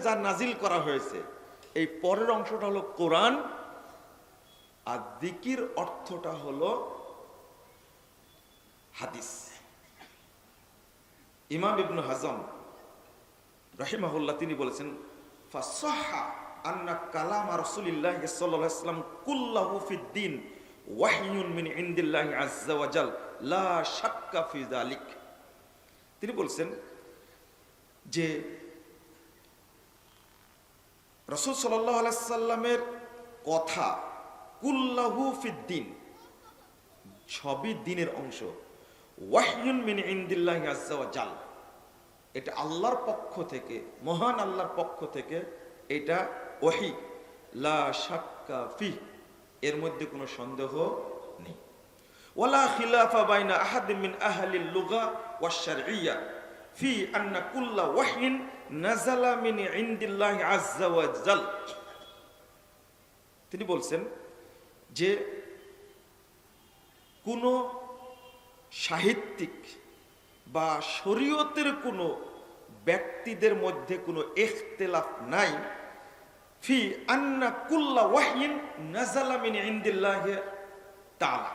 যা নাজিল করা হয়েছে, এই পরের অংশটা হলো কোরআন, আর যিকির অর্থটা হলো হাদিস। ইমাম ইবনে হাজম রাহিমাহুল্লাহ তিনি বলেছেন, ফাসাহহা আন্না কালাম রাসূলিল্লাহ সাল্লাল্লাহু আলাইহি ওয়াসাল্লাম কুল্লাহু ফিদ-দীন ওয়াহয়ুন মিন ইনদিল্লাহি আযজা ওয়া জাল লা শাক্কা ফি যালিক। তিনি বলছেন যে রাসূল সাল্লাল্লাহু আলাইহি ওয়াসাল্লামের কথা কুল্লাহু ফিদ-দীন, সবই দ্বীনের অংশ, ওয়াহয়ুন মিন ইনদিল্লাহি আযজা ওয়া জাল, এটা আল্লাহর পক্ষ থেকে, মহান আল্লাহর পক্ষ থেকে এটা ওহী, লা শাক্কা ফি, এর মধ্যে কোনো সন্দেহ নেই। ওয়ালা খিলাফা বাইনা আহাদিন মিন আহলিল লুগা ওয়াশ শারঈয়্যা ফি আন্না কুল্লা ওয়াহয়িন নাযালা মিন ইনদিল্লাহি আযজা ওয়া জাল। তিনি বলছেন যে কোনো সাহিত্যিক বা শরীয়তের কোনো ব্যক্তিদের মধ্যে কোনো ইখতিলাফ নাই, ফি আন্না কুল্লা ওয়াহয়িন নাযালা মিন ইনদিল্লাহি তাআলা,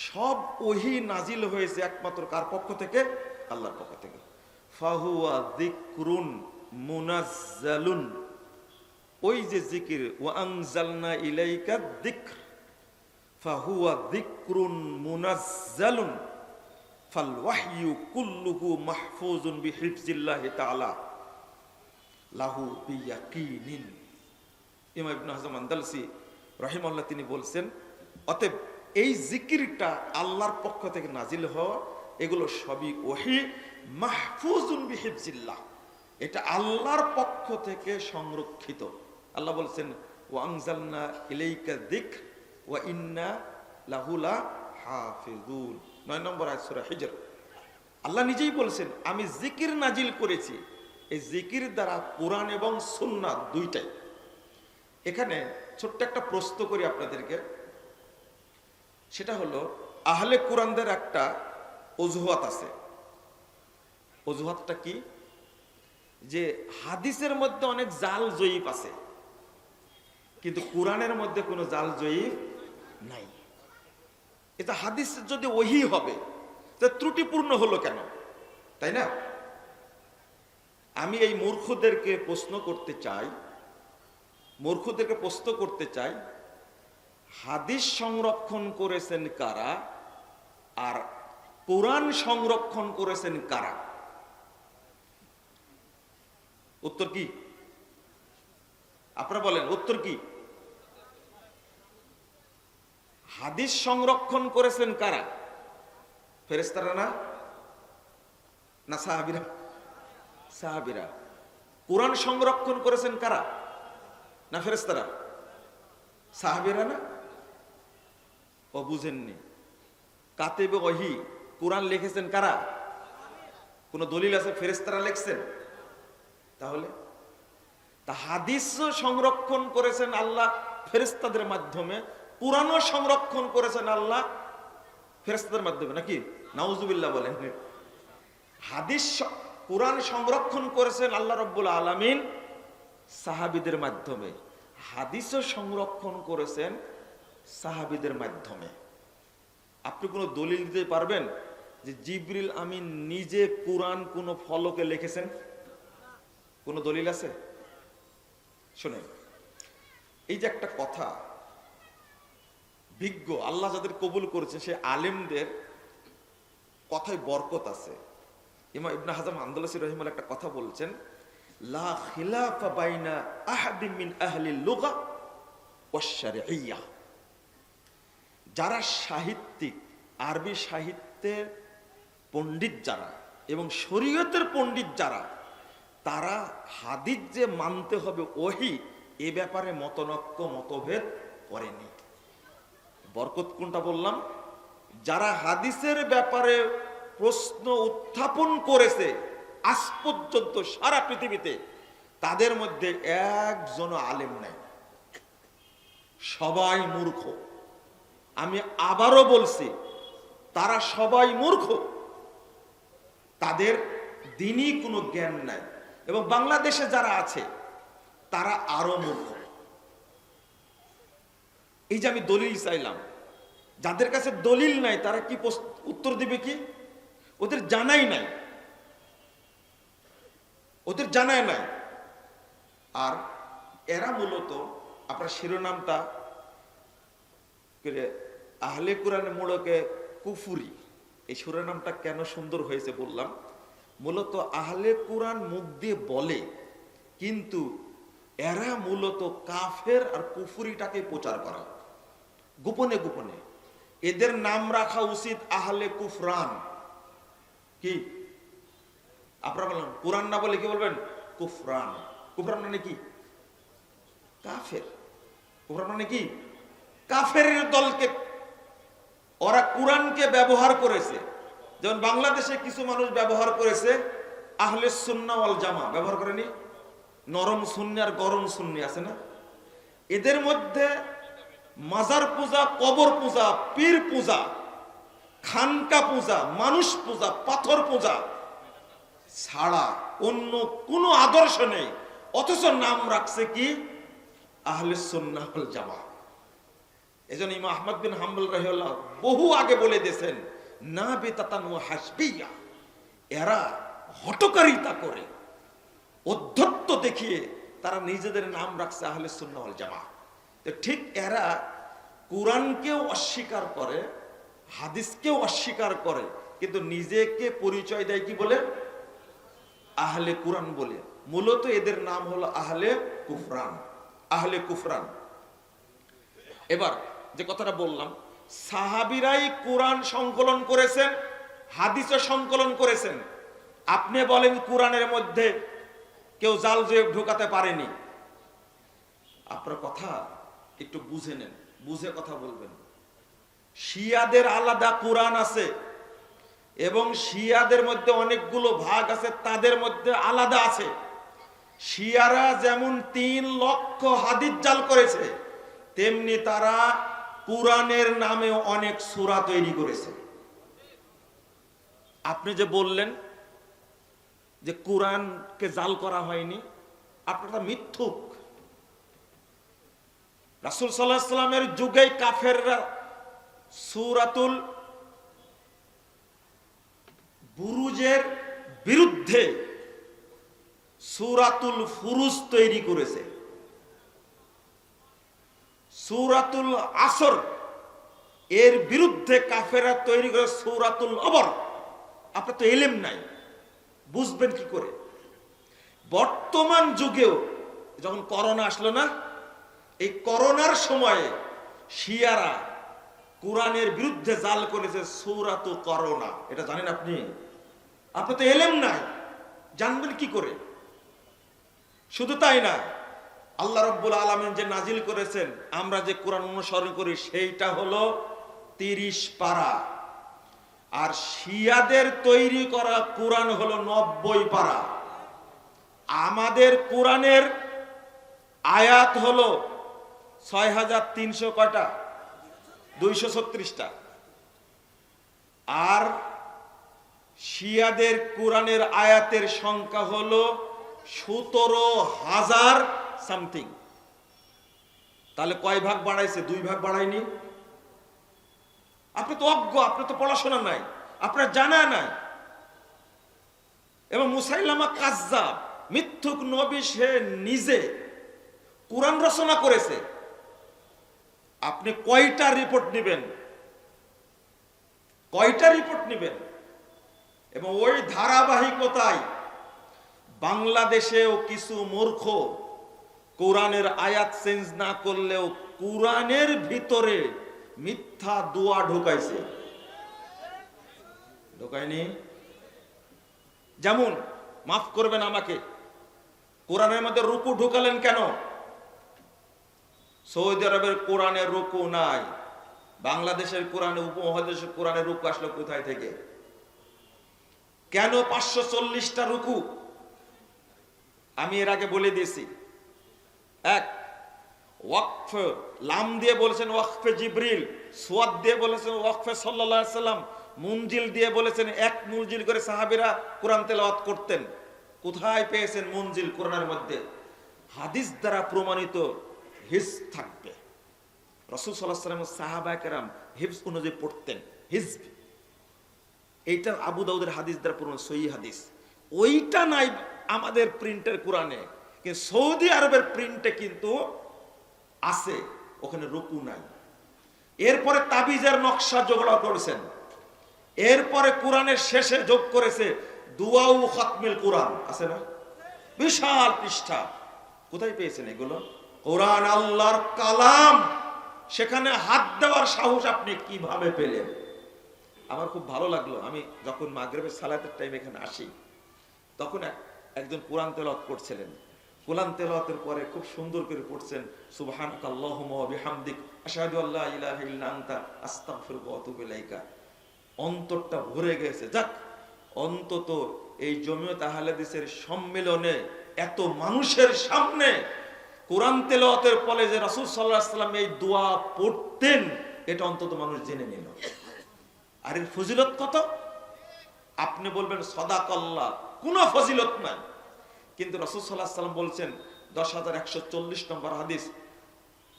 সব ওহী নাজিল হয়েছে একমাত্র কার পক্ষ থেকে? আল্লাহর পক্ষ থেকে। ফাহুয়া যিকরুন মুনাজ্জালুন, ওই যে জিকির, ওয়া আনজালনা ইলাইকা যিকর, ফাহুয়া যিকরুন মুনাজ্জালুন ফাল ওয়াহয়ু কুল্লুহু মাহফুজুন বিহিফজিল্লাহি তাআলা লাহু বিয়াকিনিন। ইমাম ইবনে হাজম আন্দালুসি রাহিমাহুল্লাহ তিনি বলছেন, অতএব এই জিকিরটা আল্লাহর পক্ষ থেকে নাজিল হওয়া, এগুলো সবই ওহী, মাহফুজুন বিহিফজিল্লাহ, এটা আল্লাহর পক্ষ থেকে সংরক্ষিত। আল্লাহ বলছেন, ওয়া আনজালনা ইলাইকা যিকর ওয়া ইন্না লাহু লাহাফিজুন, 9 নম্বর আয়াত সূরা হিজর। আল্লাহ নিজেই বলছেন, আমি জিকির নাজিল করেছি। এই জিকির দ্বারা কোরআন এবং সুন্নাত দুইটাই। এখানে ছোট্ট একটা প্রশ্ন করি আপনাদেরকে, সেটা হলো আহলে কোরআনদের একটা অজুহাত আছে। অজুহাতটা কি? যে হাদিসের মধ্যে অনেক জাল জয়ীফ আছে, কিন্তু কোরআনের মধ্যে কোনো জাল জয়ীফ নাই। এটা হাদিস যদি ওহী হবে, তা ত্রুটিপূর্ণ হলো কেন? তাই না? আমি এই মূর্খদেরকে প্রশ্ন করতে চাই, হাদিস সংরক্ষণ করেছেন কারা আর কোরআন সংরক্ষণ করেছেন কারা? উত্তর কি? আপনারা বলেন, উত্তর কি? হাদিস সংরক্ষণ করেছেন কারা? ফেরেশতারা না সাহাবীরা? সাহাবীরা। কোরআন সংরক্ষণ করেছেন কারা? না ফেরেশতারা? সাহাবীরা না? ও বুঝেননি। কাতেবে ওহী কোরআন লিখেছেন কারা? কোন দলিল আছে ফেরেশতারা লিখছেন? তাহলে তা হাদিস সংরক্ষণ করেছেন আল্লাহ ফেরেশতাদের মাধ্যমে, কোরআনও সংরক্ষণ করেছেন আল্লাহ ফেরেশতাদের মাধ্যমে, নাকি? নাউজুবিল্লাহ বলেন। হাদিস কোরআন সংরক্ষণ করেছেন আল্লাহ রাব্বুল আলামিন সাহাবীদের মাধ্যমে, হাদিসও সংরক্ষণ করেছেন সাহাবীদের মাধ্যমে। আপনি কোনো দলিল দিতে পারবেন যে জিবরিল আমিন নিজে কোরআন কোন ফলকে লিখেছেন? কোন দলিল আছে? শুনেন, এই যে একটা কথা, বিজ্ঞ আল্লাহ যাদের কবুল করেছে সে আলেমদের কথায় বরকত আছে। ইমাম ইবনে হাজম আন্দালুসি রাহিমাহুল্লাহ একটা কথা বলছেন, লা খিলাফা বাইনা আহাদিন মিন আহলিল লুগা ওয়াশ শারঈয়্যা, যারা সাহিত্যিক, আরবি সাহিত্যের পণ্ডিত যারা এবং শরীয়তের পণ্ডিত যারা, তারা হাদিস যে মানতে হবে ওহী, এ ব্যাপারে মতভেদ করেনি। বরকত কোনটা বললাম? যারা হাদিসের ব্যাপারে প্রশ্ন উত্থাপন করেছে আজ পর্যন্ত সারা পৃথিবীতে, তাদের মধ্যে একজনও আলেম নাই, সবাই মূর্খ। আমি আবারও বলছি, তারা সবাই মূর্খ, তাদের দ্বীনি কোনো জ্ঞান নাই। এবং বাংলাদেশে যারা আছে তারা আরো মূর্খ। এই যে আমি দলিল চাইলাম, যাদের কাছে দলিল নাই তারা কি উত্তর দিবে? কি ওদের জানাই নাই, ওদের জানাই নাই। আর এরা মূলত আপনার শিরোনামটা আহলে কোরআনের মূলকে কুফুরি, এই শিরোনামটা কেন সুন্দর হয়েছে বললাম। মূলত আহলে কোরআন মুখ দিয়ে বলে, কিন্তু এরা মূলত কাফের আর কুফুরিটাকে প্রচার করা গোপনে গোপনে। এদের নাম রাখা উচিত আহলে কুফরান। কি আপনারা বলেন কোরআন না বলে কি বলবেন? কুফরান। কুফরান মানে কি? কাফের। কুফরান মানে কি? কাফের দলকে ওরা কোরআনকে ব্যবহার করেছে। যেমন বাংলাদেশে কিছু মানুষ ব্যবহার করেছে আহলে সুন্নাহ ওয়াল জামা, ব্যবহার করেনি? নরম সুন্নি আর গরম সুন্নি আছে না? এদের মধ্যে মাজার পূজা, কবর পূজা, পীর পূজা, খানকা পূজা, মানুষ পূজা, পাথর পূজা ছাড়া অন্য কোনো আদর্শ নেই, অথচ নাম রাখছে কি আহলে সুন্নাহ ওয়াল জামা। এজন্য ইমাম আহমদ বিন হাম্বল রাহিমাহুল্লাহ বহু আগে বলে দিয়েছেন, না বেতাতান ওয়া হাসবিয়া, এরা হটকারিতা করে, অধ্যত্ব দেখিয়ে তারা নিজেদের নাম রাখছে আহলে সুন্নাহ ওয়াল জামা। তো ঠিক এরা কোরআনকেও অস্বীকার করে, হাদিসকেও অস্বীকার করে, কিন্তু নিজেকে পরিচয় দেয় কি বলে? আহলে কোরআন বলে। মূলত এদের নাম হলো আহলে কুফরান, আহলে কুফরান। এবার যে কথাটা বললাম, সাহাবীরাই কোরআন সংকলন করেছেন, হাদিসও সংকলন করেছেন। আপনি বলেন কোরআনের মধ্যে কেউ জাল জয়েব ঢোকাতে পারেনি। আপনার কথা একটু বুঝে নেন, বুঝে কথা বলবেন। শিয়াদের আলাদা কোরআন আছে এবং শিয়াদের মধ্যে অনেকগুলো ভাগ আছে, তাদের মধ্যে আলাদা আছে। শিয়ারা যেমন 3 লক্ষ হাদিস জাল করেছে, তেমনি তারা কোরআনের নামে অনেক সূরা তৈরি করেছে। আপনি যে বললেন যে কোরআনকে জাল করা হয়নি, আপনারা মিথ্যুক। রাসূল সাল্লাল্লাহু আলাইহি ওয়াসাল্লামের যুগে কাফেররা সূরাতুল বুরুজের বিরুদ্ধে সূরাতুল ফুরুজ তৈরি করেছে, সূরাতুল আসর এর বিরুদ্ধে কাফেররা তৈরি করে সূরাতুল আবর। আপনার তো ইলম নাই, বুঝবেন কি করে? বর্তমান যুগেও যখন করোনা আসলো না, এই করোনার সময়ে শিয়ারা কোরআনের বিরুদ্ধে জাল করেছে সূরাতু করোনা। এটা জানেন আপনি? আপনি তো ইলম নাই, জানবেন কি করে? শুধু তাই না, আল্লাহ রাব্বুল আলামিন যে নাজিল করেছেন, আমরা যে কোরআন অনুসরণ করি, সেইটা হলো 30 পারা। আর শিয়াদের তৈরি করা কোরআন হলো 90 পারা। আমাদের কোরআনের আয়াত হলো 6300 কয়টা? 236টা। আর শিয়াদের কোরআনের আয়াতের সংখ্যা হলো 17,000 সামথিং। তাহলে কয় ভাগ বাড়াইছে? 2 ভাগ বাড়ায়নি। আপনি তো অজ্ঞ, আপনি তো পড়াশোনা নাই, আপনার জানা নাই। এবং মুসাইলামা কাজ্জাব, মিথ্যুক নবী, সে নিজে কোরআন রচনা করেছে। আপনি কয়টা রিপোর্ট নেবেন? কয়টা রিপোর্ট নেবেন? এবং ওই ধারাবাহিকতায় বাংলাদেশেও কিছু মূর্খ কোরআনের আয়াত চেঞ্জ না করলেও কোরআনের ভিতরে মিথ্যা দোয়া ঢুকাইছে। ঢুকায়নি? যেমন, মাফ করবেন আমাকে, কোরআনের মধ্যে রুকু ঢুকালেন কেন? সৌদি আরবের কোরআনের রুকু নাই, বাংলাদেশের কোরআনে, উপমহাদেশের কোরআনের রুকু আসলো কোথায় থেকে? কেন 540টা রুকু? আমি এর আগে বলে দিয়েছি। এক, ওয়াকফ, লাম দিয়ে বলেছেন ওয়াকফে জিবরিল, সুয়াদ দিয়ে বলেছেন ওয়াকফে সাল্লাল্লাহু আলাইহি সাল্লাম, মুনজিল দিয়ে বলেছেন 1 মুনজিল করে সাহাবীরা কোরআন তেলাওয়াত করতেন। কোথায় পেয়েছেন মঞ্জিল কোরআনের মধ্যে? হাদিস দ্বারা প্রমাণিত হিজ থাকবে। রাসূল সাল্লাল্লাহু আলাইহি ওয়াসাল্লাম সাহাবায়ে কেরাম হিফজ অনুযায়ী পড়তেন, হিজব। এইটা আবু দাউদের হাদিস দ্বারা প্রমাণিত সহিহ হাদিস। ওইটা নাই আমাদের প্রিন্টের কোরআনে, কিন্তু সৌদি আরবের প্রিন্টে কিন্তু আছে, ওখানে রুকু নাই। এরপরে তাবিজের নকশা যোগড়া করেছেন, এরপরে কোরআনের শেষে যোগ করেছে দুআউ খাতমিল কোরআন, আছে না, বিশাল পৃষ্ঠা। কোথায় পেয়েছেন এগুলো? কোরআন আল্লাহর কালাম, সেখানে হাত দেওয়ার সাহস আপনি কিভাবে পেলেন? আমার খুব ভালো লাগলো, আমি যখন মাগরিবের সালাতের টাইম এখানে আসি, তখন একজন কোরআন তেলাওয়াত করছিলেন। কোরআন তেলাওয়াতের পরে খুব সুন্দর করে পড়ছেন সুবহানাকাল্লাহুম্মা ওয়া বিহামদিক আশহাদু আল্লা ইলাহা ইল্লা আনতা আস্তাগফিরুকা ওয়া আতুবু ইলাইকা। অন্তরটা ভরে গেছে। যাক, অন্তত এই জমিয়ত আহলে হাদিসের সম্মেলনে এত মানুষের সামনে কোরআন তেলাওয়াতের ফলে যে রাসূল সাল্লাল্লাহু আলাইহি ওয়াসাল্লাম এই দোয়া পড়তেন, এটা অন্তত মানুষ জেনে নিল। আর এর ফজিলত কত? আপনি বলবেন সাদাকাল্লাহ, কোনো ফজিলত নাই, কিন্তু রাসূল সাল্লাল্লাহু আলাইহি ওয়াসাল্লাম বলছেন 10140 নম্বর হাদিস,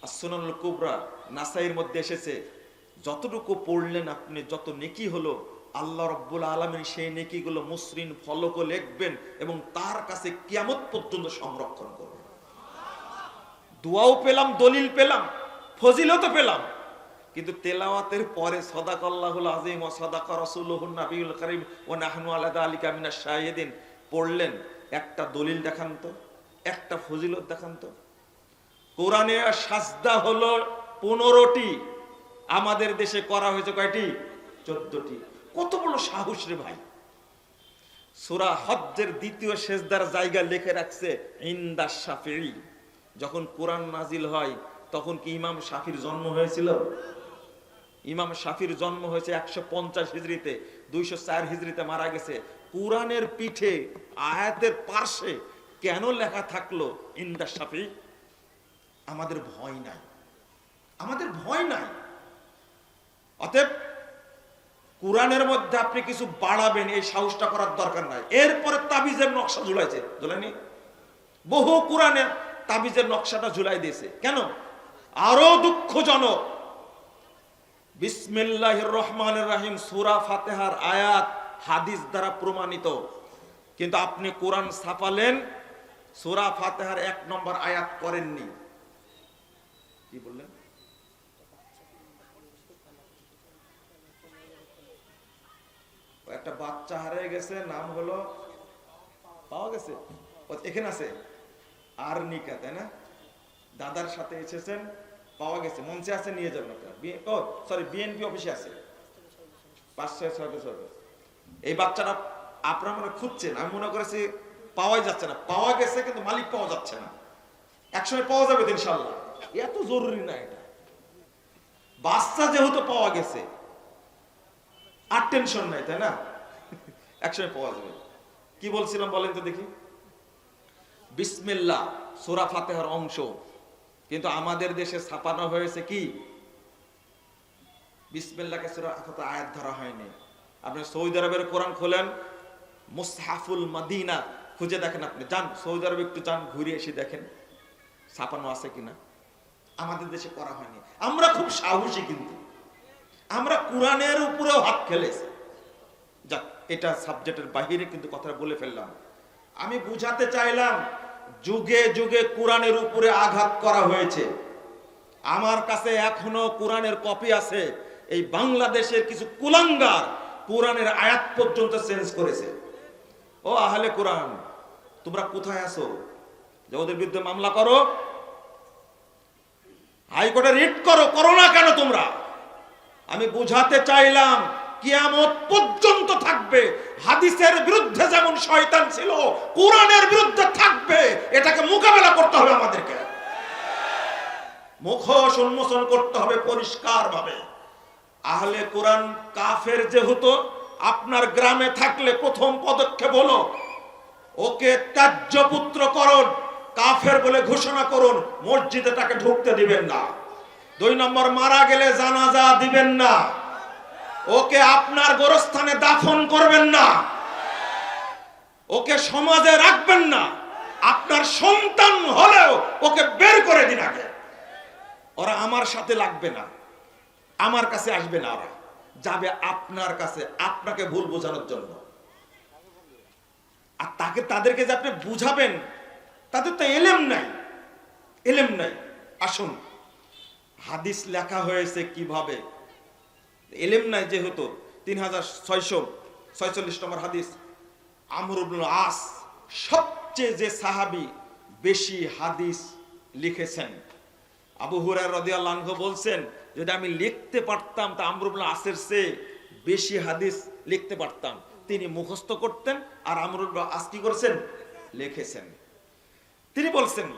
as-সুনানুল কুবরা নাসাইর মধ্যে এসেছে, যতটুকু পড়লেন আপনি যত নেকি হলো, আল্লাহ রাব্বুল আলামিন সেই নেকিগুলো মসৃণ ফলকে লিখবেন এবং তার কাছে কিয়ামত পর্যন্ত সংরক্ষণ করবেন। দোয়াও পেলাম, দলিল পেলাম, ফজিলতও পেলাম, কিন্তু তেলাওয়াতের পরে সাদাকাল্লাহুল আযীম ওয়া সাদাকা রাসূলুহুন নাবিয়ুল কারীম ওয়া নাহনু আলা যালিকা মিনাশ শাহিদিন পড়লেন। একটা দলিল দেখান তো, একটা ফজিলত দেখান তো। কোরআনে সাজদা হলো 15টি, আমাদের দেশে করা হয়েছে কয়টি? 14টি। কত বড় সাহস রে ভাই! সূরা হজ্জের দ্বিতীয় সেজদার জায়গা লিখে রাখছে ইনদা শাফিঈ। যখন কোরআন নাজিল হয় তখন কি ইমাম শাফির জন্ম হয়েছিল? ইমাম শাফির জন্ম হয়েছে 150 হিজরিতে, 204 হিজরিতে মারা গেছে। কোরআনের পিঠে আয়াতের পাশে কেন লেখা থাকলো ইনদা শাফিঈ? আমাদের ভয় নাই, আমাদের ভয় নাই। অতএব কোরআনের মধ্যে আপনি কিছু বাড়াবেন, এই সাহসটা করার দরকার নাই। এরপরে তাবিজের নকশা ঝুলাইছে, ঝুলাইনি? বহু কোরআনের তাবিজের নকশাটা ঝুলাই দিয়েছে। কেন? আরো দুঃখজনক, বিসমিল্লাহির রহমানির রহিম সূরা ফাতিহার আয়াত হাদিস দ্বারা প্রমাণিত, কিন্তু আপনি কোরআন ছাপালেন, সূরা ফাতিহার 1 নম্বর আয়াত করেননি। কি বললেন? একটা বাচ্চা হারিয়ে গেছে, নাম হলো, পাওয়া গেছে, এখানে আছে আরনিকা, তাই না? দাদার সাথে এসেছেন, পাওয়া গেছে, মঞ্চে আছে, নিয়ে যাবেন আপনারা। বিএনপি অফিসে আছে, 5-6 বছর। এই বাচ্চাটা আপনারা মনে খুঁজছেন, আমি মনে করেছি পাওয়াই যাচ্ছে না। পাওয়া গেছে, কিন্তু মালিক পাওয়া যাচ্ছে না। একসময় পাওয়া যাবে ইনশাআল্লাহ। এত জরুরি না এটা। বাচ্চা যেহেতু পাওয়া গেছে আর টেনশন নাই, তাই না? একসময় পাওয়া যাবে। কি বলছিলাম বলেন তো দেখি? বিসমিল্লাহ সূরা ফাতিহার অংশ, কিন্তু আমাদের দেশে ছাপানো হয়েছে কি? বিসমিল্লাহকে সূরা ফাতিহা আয়াত ধরা হয়নি। আপনি সৌদি আরবের কোরআন খোলেন, মুসহাফুল মদিনা খুঁজে দেখেন, আপনি যান সৌদি আরবে, একটু যান, ঘুরে এসে দেখেন ছাপানো আছে কিনা। আমাদের দেশে করা হয়নি। আমরা খুব সাহসী, কিন্তু আমরা কোরআনের উপরেও হাত খেলেছি। যাক, এটা সাবজেক্টের বাহিরে, কিন্তু কথাটা বলে ফেললাম। আমি বুঝাতে চাইলাম, যুগে যুগে কোরআনের উপরে আঘাত করা হয়েছে। আমার কাছে এখনো কোরআনের কপি আছে। এই বাংলাদেশের কিছু কুলাঙ্গার কোরআনের আয়াত পর্যন্ত চেঞ্জ করেছে। ও আহলে কোরআন, তোমরা কোথায় আছো যে ওদের বিরুদ্ধে মামলা করো, হাইকোর্টে রিট করো? করো না কেন তোমরা? আমি বুঝাতে চাইলাম, কিয়ামত পর্যন্ত থাকবে। হাদিসের বিরুদ্ধে যেমন শয়তান ছিল, কোরআনের বিরুদ্ধে থাকবে। এটাকে মোকাবেলা করতে হবে আমাদেরকে, মুখোশ উন্মোচন করতে হবে পরিষ্কার ভাবে। আহলে কোরআন কাফের যেহেতু, আপনার গ্রামে থাকলে প্রথম পদক্ষেপ হলো ওকে ত্যায্য পুত্র করুন, কাফের বলে ঘোষণা করুন, মসজিদে তাকে ঢুকতে দিবেন না। 2 নম্বর, মারা গেলে জানাজা দিবেন না, ওকে আপনার গোরস্থানে দাফন করবেন না। ওকে সমাজে রাখবেন না, আপনার সন্তান হলেও ওকে বের করে দিন আগে। ওরা আমার সাথে লাগবে না, আমার কাছে আসবে না, ওরা যাবে আপনার কাছে আপনাকে ভুল বোঝানোর জন্য। আর তাদেরকে যে আপনি বুঝাবেন, তাদের তো এলেম নাই, এলেম নাই। আসুন, হাদিস লেখা হয়েছে কিভাবে, এলেম নাই যেহেতু। 3646 নম্বর হাদিস, আমর ইবনে আস সবচেয়ে যে সাহাবী বেশি হাদিস লিখেছেন। আবু হুরায়রা রাদিয়াল্লাহু আনহু বলছেন, যদি আমি লিখতে পারতাম তা আমর ইবনে আসের চেয়ে বেশি হাদিস লিখতে পারতাম। তিনি মুখস্থ করতেন আর আমর ইবনে আস কি করেছেন, লিখেছেন। তিনি বলছেন,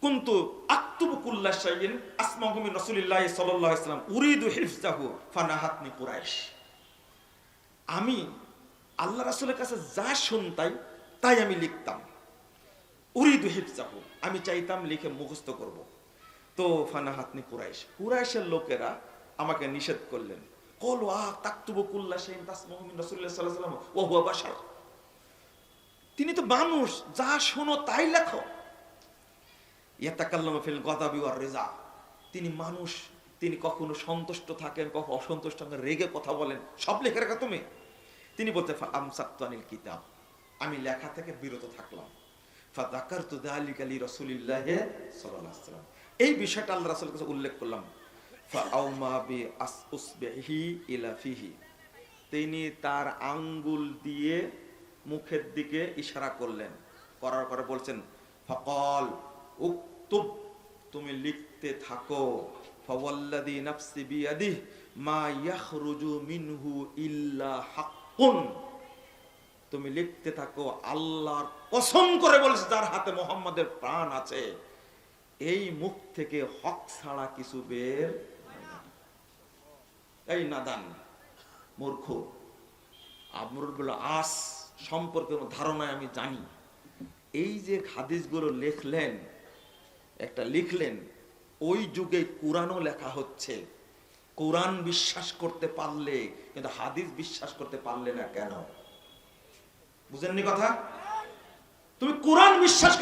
কুনতু আকতুবু কুল্লা শাইইন আসমাহু মিন রাসূলিল্লাহ সাল্লাল্লাহু আলাইহি ওয়াসাল্লাম উরিদু হিফযাহু ফানাহাতনি কুরাইশ। আমি আল্লাহ রাসূলের কাছে যা শুনতাই তাই আমি লিখতাম। উরিদু হিফযাহু, আমি চাইতাম লিখে মুখস্থ করব। তো ফানাহাতনি কুরাইশ, কুরাইশের লোকেরা আমাকে নিষেধ করলেন। ক্বালু তাকতুবু কুল্লা শাইইন তাসমাহু মিন রাসূলিল্লাহ সাল্লাল্লাহু আলাইহি ওয়াসাল্লাম ওয়া হুয়া বাশার। তিনি তো মানুষ, যা শোনো তাই লেখো। ইয়াতাকাল্লামু ফিল গাদাবি ওয়ার রিজা, তিনি মানুষ, তিনি কখনো সন্তুষ্ট থাকেন, কখনো অসন্তুষ্ট থাকেন, রেগে কথা বলেন, সব লেখা রাখা তুমি। তিনি বলতে আমসাকতু আনিল কিতাব, আমি লেখা থেকে বিরত থাকলাম। ফাযাকারতু যালিকা লিরাসূলিল্লাহ সাল্লাল্লাহু আলাইহি ওয়াসাল্লাম, এই বিষয়টা আল্লাহর রাসূলের কাছে উল্লেখ করলাম। ফাআউমা বি আসউসবিহি ইলা ফিহি, তিনি তার আঙ্গুল দিয়ে মুখের দিকে ইশারা করলেন, করার পরে বলছেন, ফাকাল উকতুব, তুমি লিখতে থাকো। ফাওয়াল্লাযী নাফসি বিয়াদিহি মা ইয়াখরুজু মিনহু ইল্লা হাক্কুন, তুমি লিখতে থাকো, আল্লাহর কসম করে বলেছে যার হাতে মুহাম্মাদের প্রাণ আছে, এই মুখ থেকে হক ছাড়া কিছু বের হয় না। এই নাদান মূর্খ, আমর ইবনে আস সম্পর্কে ধারণায় আমি জানি। এই যে হাদিসগুলো লিখলেন, একটা লিখলেন, ওই যুগে কোরআনও লেখা হচ্ছে। কোরআন বিশ্বাস করতে পারলে, কিন্তু হাদিস বিশ্বাস করতে পারলে না কেন? বুঝেননি কথা? তুমি কোরআন বিশ্বাস